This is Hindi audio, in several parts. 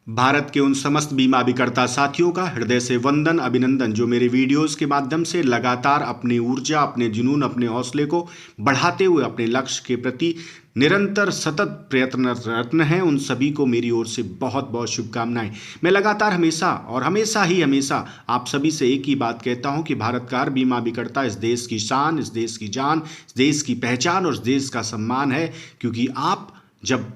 भारत के उन समस्त बीमा अभिकर्ता साथियों का हृदय से वंदन अभिनंदन जो मेरे वीडियोस के माध्यम से लगातार अपनी ऊर्जा, अपने जुनून, अपने हौसले को बढ़ाते हुए अपने लक्ष्य के प्रति निरंतर सतत प्रयत्नरत हैं। उन सभी को मेरी ओर से बहुत बहुत शुभकामनाएं। मैं लगातार हमेशा और हमेशा आप सभी से एक ही बात कहता हूं कि भारत का हर बीमा अभिकर्ता इस देश की शान, इस देश की जान, इस देश की पहचान और इस देश का सम्मान है। क्योंकि आप जब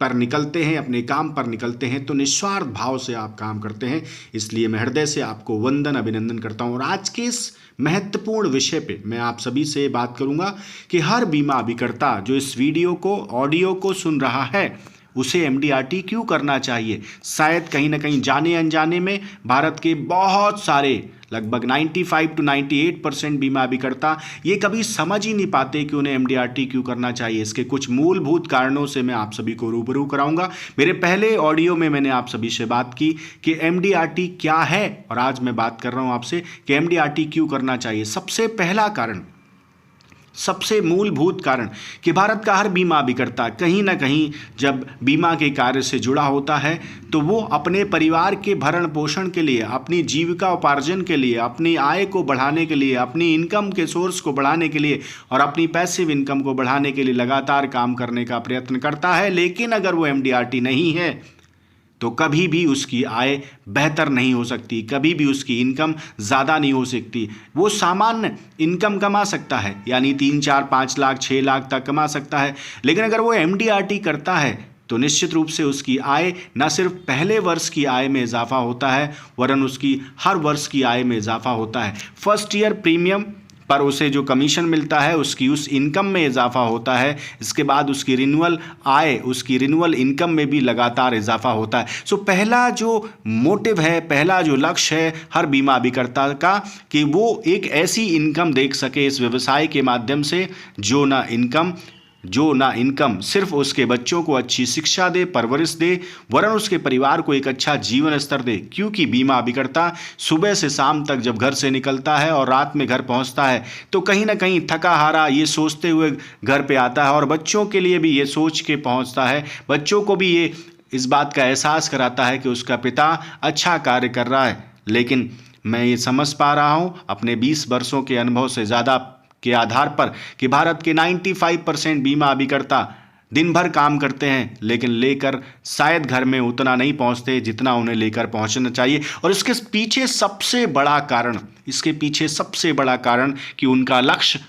अपने काम पर निकलते हैं तो निस्वार्थ भाव से आप काम करते हैं। इसलिए मैं हृदय से आपको वंदन अभिनंदन करता हूं। और आज के इस महत्वपूर्ण विषय पे मैं आप सभी से बात करूंगा कि हर बीमा अभिकर्ता जो इस वीडियो को, ऑडियो को सुन रहा है, उसे एमडीआरटी क्यों करना चाहिए। शायद कहीं ना कहीं जाने अनजाने में भारत के बहुत सारे लगभग 95 to 98% बीमा अभिकर्ता ये कभी समझ ही नहीं पाते कि उन्हें एमडीआरटी क्यों करना चाहिए। इसके कुछ मूलभूत कारणों से मैं आप सभी को रूबरू कराऊंगा। मेरे पहले ऑडियो में मैंने आप सभी से बात की कि एमडीआरटी क्या है, और आज मैं बात कर रहा हूं आपसे कि एमडीआरटी क्यों करना चाहिए। सबसे पहला कारण, सबसे मूलभूत कारण कि भारत का हर बीमा अभिकर्ता कहीं ना कहीं जब बीमा के कार्य से जुड़ा होता है तो वो अपने परिवार के भरण पोषण के लिए, अपनी जीविका उपार्जन के लिए, अपनी आय को बढ़ाने के लिए, अपनी इनकम के सोर्स को बढ़ाने के लिए और अपनी पैसिव इनकम को बढ़ाने के लिए लगातार काम करने का प्रयत्न करता है। लेकिन अगर वो एमडीआरटी नहीं है तो कभी भी उसकी आय बेहतर नहीं हो सकती, कभी भी उसकी इनकम ज़्यादा नहीं हो सकती। वो सामान्य इनकम कमा सकता है, यानी 3, 4, 5 लाख, 6 लाख तक कमा सकता है। लेकिन अगर वो एमडीआरटी करता है तो निश्चित रूप से उसकी आय न सिर्फ पहले वर्ष की आय में इजाफा होता है, वरन उसकी हर वर्ष की आय में इजाफा होता है। फर्स्ट ईयर प्रीमियम पर उसे जो कमीशन मिलता है उसकी उस इनकम में इजाफा होता है। इसके बाद उसकी रिन्यूअल आय, उसकी रिन्यूअल इनकम में भी लगातार इजाफा होता है। सो पहला जो मोटिव है, पहला जो लक्ष्य है हर बीमा अभिकर्ता का कि वो एक ऐसी इनकम देख सके इस व्यवसाय के माध्यम से जो ना इनकम सिर्फ उसके बच्चों को अच्छी शिक्षा दे, परवरिश दे, वरन उसके परिवार को एक अच्छा जीवन स्तर दे। क्योंकि बीमा अभिकर्ता सुबह से शाम तक जब घर से निकलता है और रात में घर पहुंचता है तो कहीं ना कहीं थका हारा ये सोचते हुए घर पे आता है, और बच्चों के लिए भी ये सोच के पहुंचता है, बच्चों को भी ये इस बात का एहसास कराता है कि उसका पिता अच्छा कार्य कर रहा है। लेकिन मैं ये समझ पा रहा हूँ अपने 20 वर्षों के अनुभव से ज़्यादा के आधार पर कि भारत के 95% बीमा अभिकर्ता दिन भर काम करते हैं लेकिन लेकर शायद घर में उतना नहीं पहुंचते जितना उन्हें लेकर पहुंचना चाहिए। और इसके पीछे सबसे बड़ा कारण कि उनका लक्ष्य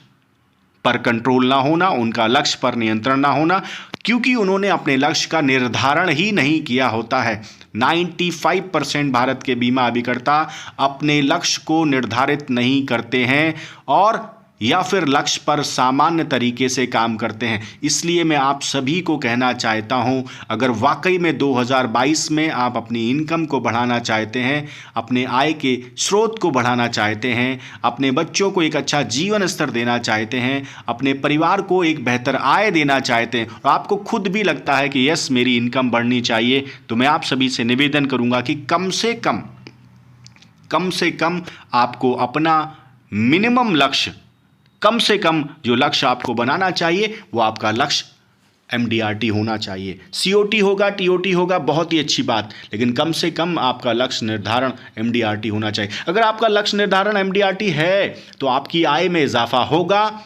पर कंट्रोल ना होना, उनका लक्ष्य पर नियंत्रण ना होना, क्योंकि उन्होंने अपने लक्ष्य का निर्धारण ही नहीं किया होता है। 95% भारत के बीमा अभिकर्ता अपने लक्ष्य को निर्धारित नहीं करते हैं और या फिर लक्ष्य पर सामान्य तरीके से काम करते हैं। इसलिए मैं आप सभी को कहना चाहता हूं, अगर वाकई में 2022 में आप अपनी इनकम को बढ़ाना चाहते हैं, अपने आय के स्रोत को बढ़ाना चाहते हैं, अपने बच्चों को एक अच्छा जीवन स्तर देना चाहते हैं, अपने परिवार को एक बेहतर आय देना चाहते हैं और आपको खुद भी लगता है कि यस मेरी इनकम बढ़नी चाहिए, तो मैं आप सभी से निवेदन करूंगा कि कम से कम आपको अपना मिनिमम लक्ष्य, कम से कम जो लक्ष्य आपको बनाना चाहिए वो आपका लक्ष्य एमडीआरटी होना चाहिए। सीओटी होगा, टीओटी होगा, बहुत ही अच्छी बात, लेकिन कम से कम आपका लक्ष्य निर्धारण एमडीआरटी होना चाहिए। अगर आपका लक्ष्य निर्धारण एमडीआरटी है तो आपकी आय में इजाफा होगा,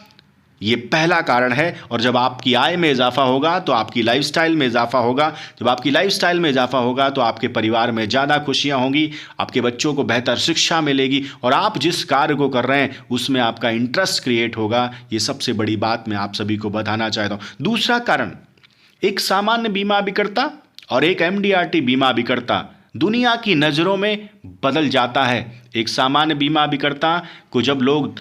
ये पहला कारण है। और जब आपकी आय में इजाफा होगा तो आपकी लाइफस्टाइल में इजाफा होगा, जब आपकी लाइफस्टाइल में इजाफा होगा तो आपके परिवार में ज़्यादा खुशियां होंगी, आपके बच्चों को बेहतर शिक्षा मिलेगी और आप जिस कार्य को कर रहे हैं उसमें आपका इंटरेस्ट क्रिएट होगा। ये सबसे बड़ी बात मैं आप सभी को बताना चाहता हूँ। दूसरा कारण, एक सामान्य बीमा अभिकर्ता और एक एमडीआरटी बीमा अभिकर्ता दुनिया की नज़रों में बदल जाता है। एक सामान्य बीमा अभिकर्ता को जब लोग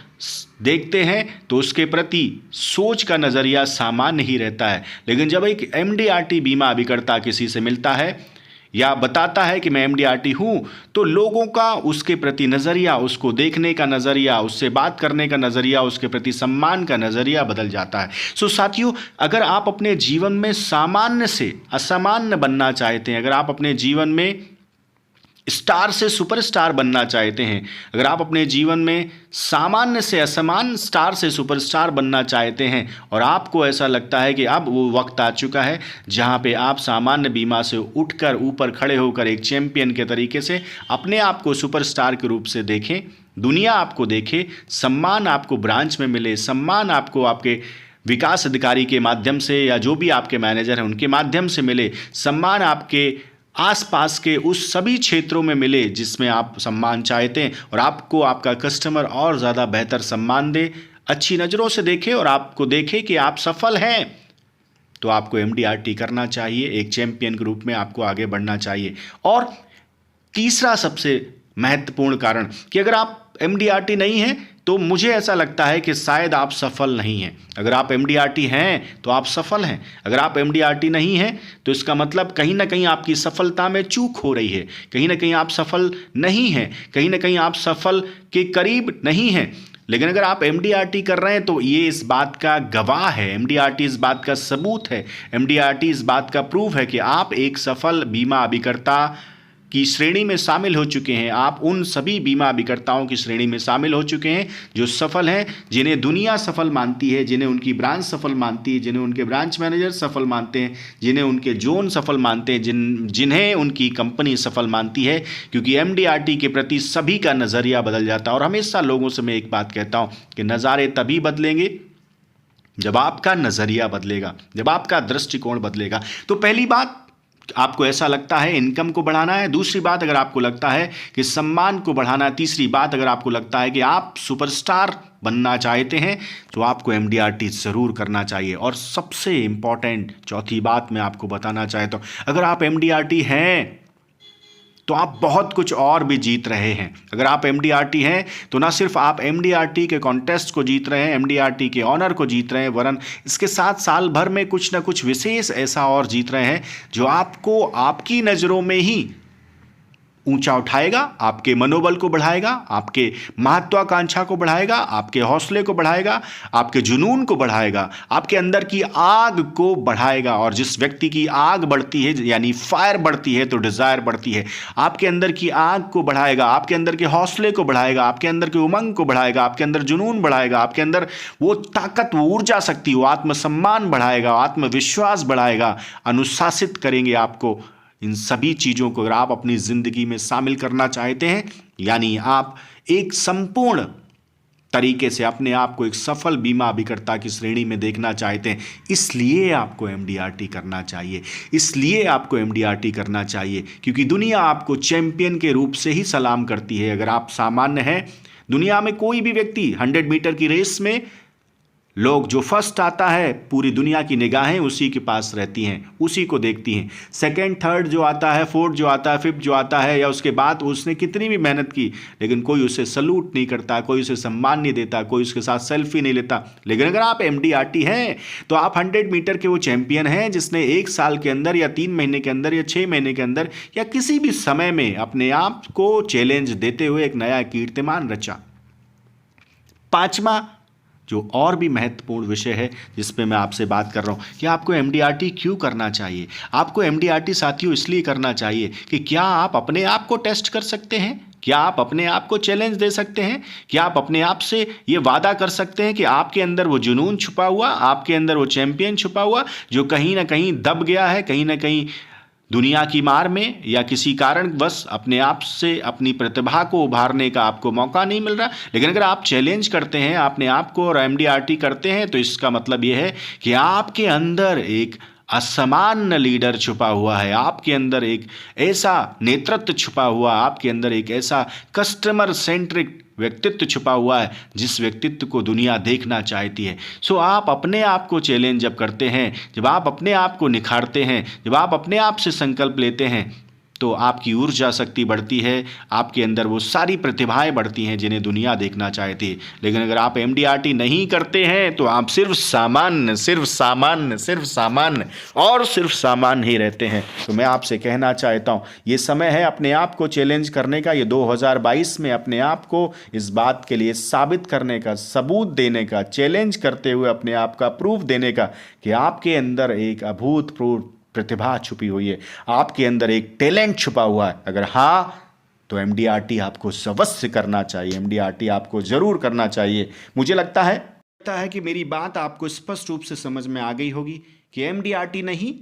देखते हैं तो उसके प्रति सोच का नज़रिया सामान्य ही रहता है, लेकिन जब एक एमडीआरटी बीमा अभिकर्ता किसी से मिलता है या बताता है कि मैं एमडीआरटी हूँ तो लोगों का उसके प्रति नज़रिया, उसको देखने का नज़रिया, उससे बात करने का नज़रिया, उसके प्रति सम्मान का नज़रिया बदल जाता है। सो साथियों, अगर आप अपने जीवन में सामान्य से असामान्य बनना चाहते हैं, अगर आप अपने जीवन में स्टार से सुपरस्टार बनना चाहते हैं, अगर आप अपने जीवन में सामान्य से असामान्य, स्टार से सुपरस्टार बनना चाहते हैं और आपको ऐसा लगता है कि अब वो वक्त आ चुका है जहां पे आप सामान्य बीमा से उठकर ऊपर खड़े होकर एक चैंपियन के तरीके से अपने आप को सुपरस्टार के रूप से देखें, दुनिया आपको देखे, सम्मान आपको ब्रांच में मिले, सम्मान आपको आपके विकास अधिकारी के माध्यम से या जो भी आपके मैनेजर हैं उनके माध्यम से मिले, सम्मान आपके आसपास के उस सभी क्षेत्रों में मिले जिसमें आप सम्मान चाहते हैं और आपको आपका कस्टमर और ज़्यादा बेहतर सम्मान दे, अच्छी नज़रों से देखे और आपको देखे कि आप सफल हैं, तो आपको MDRT करना चाहिए। एक चैंपियन के रूप में आपको आगे बढ़ना चाहिए। और तीसरा सबसे महत्वपूर्ण कारण कि अगर आप MDRT नहीं हैं तो मुझे ऐसा लगता है कि शायद आप सफल नहीं हैं। अगर आप MDRT हैं तो आप सफल हैं, अगर आप MDRT नहीं हैं तो इसका मतलब कहीं ना कहीं आपकी सफलता में चूक हो रही है, कहीं ना कहीं आप सफल नहीं हैं, कहीं ना कहीं आप सफल के करीब नहीं हैं। लेकिन अगर आप MDRT कर रहे हैं तो ये इस बात का गवाह है, MDRT इस बात का सबूत है, MDRT इस बात का प्रूफ है कि आप एक सफल बीमा अभिकर्ता की श्रेणी में शामिल हो चुके हैं। आप उन सभी बीमा अभिकर्ताओं की श्रेणी में शामिल हो चुके हैं जो सफल हैं, जिन्हें दुनिया सफल मानती है, जिन्हें उनकी ब्रांच सफल मानती है, जिन्हें उनके ब्रांच मैनेजर सफल मानते हैं, जिन्हें उनके जोन सफल मानते हैं, जिन्हें उनकी कंपनी सफल मानती है। क्योंकि MDRT के प्रति सभी का नज़रिया बदल जाता है। और हमेशा लोगों से मैं एक बात कहता हूँ कि नज़ारे तभी बदलेंगे जब आपका नज़रिया बदलेगा, जब आपका दृष्टिकोण बदलेगा। तो पहली बात, आपको ऐसा लगता है इनकम को बढ़ाना है। दूसरी बात, अगर आपको लगता है कि सम्मान को बढ़ाना है। तीसरी बात, अगर आपको लगता है कि आप सुपरस्टार बनना चाहते हैं तो आपको MDRT ज़रूर करना चाहिए। और सबसे इम्पॉर्टेंट चौथी बात मैं आपको बताना चाहता हूँ, अगर आप MDRT हैं तो आप बहुत कुछ और भी जीत रहे हैं। अगर आप MDRT हैं तो ना सिर्फ आप MDRT के कॉन्टेस्ट को जीत रहे हैं, MDRT के ऑनर को जीत रहे हैं, वरन इसके साथ साल भर में कुछ ना कुछ विशेष ऐसा और जीत रहे हैं जो आपको आपकी नज़रों में ही ऊंचा उठाएगा, आपके मनोबल को बढ़ाएगा, आपके महत्वाकांक्षा को बढ़ाएगा, आपके हौसले को बढ़ाएगा, आपके जुनून को बढ़ाएगा, आपके अंदर की आग को बढ़ाएगा। और जिस व्यक्ति की आग बढ़ती है, यानी फायर बढ़ती है, तो डिज़ायर बढ़ती है। आपके अंदर की आग को बढ़ाएगा, आपके अंदर के हौसले को बढ़ाएगा, आपके अंदर के उमंग को बढ़ाएगा, आपके अंदर जुनून बढ़ाएगा, आपके अंदर वो ताकत, वो ऊर्जा शक्ति, वो आत्मसम्मान बढ़ाएगा, आत्मविश्वास बढ़ाएगा, अनुशासित करेंगे आपको। इन सभी चीज़ों को अगर आप अपनी ज़िंदगी में शामिल करना चाहते हैं, यानी आप एक संपूर्ण तरीके से अपने आप को एक सफल बीमा अभिकर्ता की श्रेणी में देखना चाहते हैं, इसलिए आपको MDRT करना चाहिए। इसलिए आपको MDRT करना चाहिए क्योंकि दुनिया आपको चैंपियन के रूप से ही सलाम करती है। अगर आप सामान्य हैं, दुनिया में कोई भी व्यक्ति 100 मीटर की रेस में लोग जो फर्स्ट आता है, पूरी दुनिया की निगाहें उसी के पास रहती हैं, उसी को देखती हैं। सेकंड, थर्ड जो आता है, फोर्थ जो आता है, फिफ्थ जो आता है, या उसके बाद उसने कितनी भी मेहनत की लेकिन कोई उसे सलूट नहीं करता, कोई उसे सम्मान नहीं देता, कोई उसके साथ सेल्फी नहीं लेता। लेकिन अगर आप MDRT हैं तो आप 100 मीटर के वो चैंपियन हैं जिसने 1 साल के अंदर या 3 महीने के अंदर या 6 महीने के अंदर या किसी भी समय में अपने आप को चैलेंज देते हुए एक नया कीर्तिमान रचा। पांचवा जो और भी महत्वपूर्ण विषय है जिस पे मैं आपसे बात कर रहा हूँ कि आपको MDRT क्यों करना चाहिए। आपको MDRT साथियों इसलिए करना चाहिए कि क्या आप अपने आप को टेस्ट कर सकते हैं, क्या आप अपने आप को चैलेंज दे सकते हैं, क्या आप अपने आप से ये वादा कर सकते हैं कि आपके अंदर वो जुनून छुपा हुआ, आपके अंदर वो चैंपियन छुपा हुआ जो कहीं ना कहीं दब गया है, कहीं ना कहीं दुनिया की मार में या किसी कारणवश अपने आप से अपनी प्रतिभा को उभारने का आपको मौका नहीं मिल रहा। लेकिन अगर आप चैलेंज करते हैं अपने आप को और MDRT करते हैं तो इसका मतलब ये है कि आपके अंदर एक असामान्य लीडर छुपा हुआ है, आपके अंदर एक ऐसा नेतृत्व छुपा हुआ, आपके अंदर एक ऐसा कस्टमर सेंट्रिक व्यक्तित्व छुपा हुआ है जिस व्यक्तित्व को दुनिया देखना चाहती है। सो आप अपने आप को चैलेंज जब करते हैं, जब आप अपने आप को निखारते हैं, जब आप अपने आप से संकल्प लेते हैं तो आपकी ऊर्जा शक्ति बढ़ती है, आपके अंदर वो सारी प्रतिभाएं बढ़ती हैं जिन्हें दुनिया देखना चाहती है। लेकिन अगर आप MDRT नहीं करते हैं तो आप सिर्फ सामान्य और सिर्फ सामान्य ही रहते हैं। तो मैं आपसे कहना चाहता हूँ ये समय है अपने आप को चैलेंज करने का, ये 2022 में अपने आप को इस बात के लिए साबित करने का, सबूत देने का, चैलेंज करते हुए अपने आप का प्रूफ देने का कि आपके अंदर एक अभूतपूर्व प्रतिभा छुपी हुई है, आपके अंदर एक टैलेंट छुपा हुआ है। अगर हाँ तो एमडीआरटी आपको अवश्य करना चाहिए, एमडीआरटी आपको ज़रूर करना चाहिए। मुझे लगता है कि मेरी बात आपको स्पष्ट रूप से समझ में आ गई होगी कि एमडीआरटी नहीं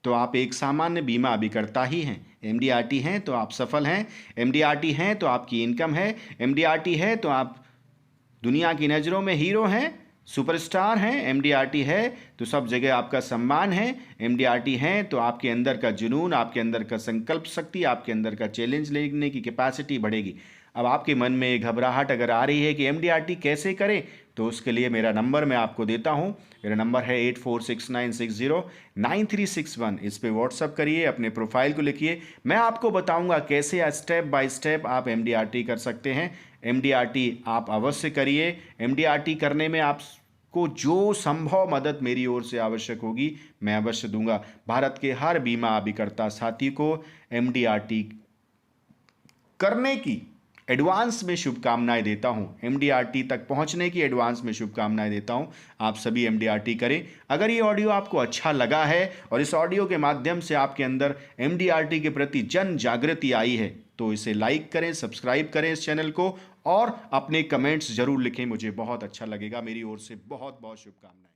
तो आप एक सामान्य बीमा अभिकर्ता ही हैं, एमडीआरटी हैं तो आप सफल हैं, एमडीआरटी हैं तो आपकी इनकम है, एमडीआरटी है तो आप दुनिया की नज़रों में हीरो हैं, सुपरस्टार हैं, एमडीआरटी है तो सब जगह आपका सम्मान है, एमडीआरटी है तो आपके अंदर का जुनून, आपके अंदर का संकल्प शक्ति, आपके अंदर का चैलेंज लेने की कैपेसिटी बढ़ेगी। अब आपके मन में घबराहट अगर आ रही है कि एमडीआरटी कैसे करें, तो उसके लिए मेरा नंबर मैं आपको देता हूं। मेरा नंबर है 8469609361। इस पे व्हाट्सअप करिए, अपने प्रोफाइल को लिखिए, मैं आपको बताऊंगा कैसे स्टेप बाय स्टेप आप एमडीआरटी कर सकते हैं। एमडीआरटी आप अवश्य करिए। एमडीआरटी करने में आपको जो संभव मदद मेरी ओर से आवश्यक होगी मैं अवश्य दूंगा। भारत के हर बीमा अभिकर्ता साथी को एमडीआरटी करने की एडवांस में शुभकामनाएं देता हूं, एमडीआरटी तक पहुंचने की एडवांस में शुभकामनाएं देता हूं। आप सभी एमडीआरटी करें। अगर ये ऑडियो आपको अच्छा लगा है और इस ऑडियो के माध्यम से आपके अंदर एमडीआरटी के प्रति जन जागृति आई है तो इसे लाइक करें, सब्सक्राइब करें इस चैनल को और अपने कमेंट्स जरूर लिखें, मुझे बहुत अच्छा लगेगा। मेरी ओर से बहुत बहुत शुभकामनाएं।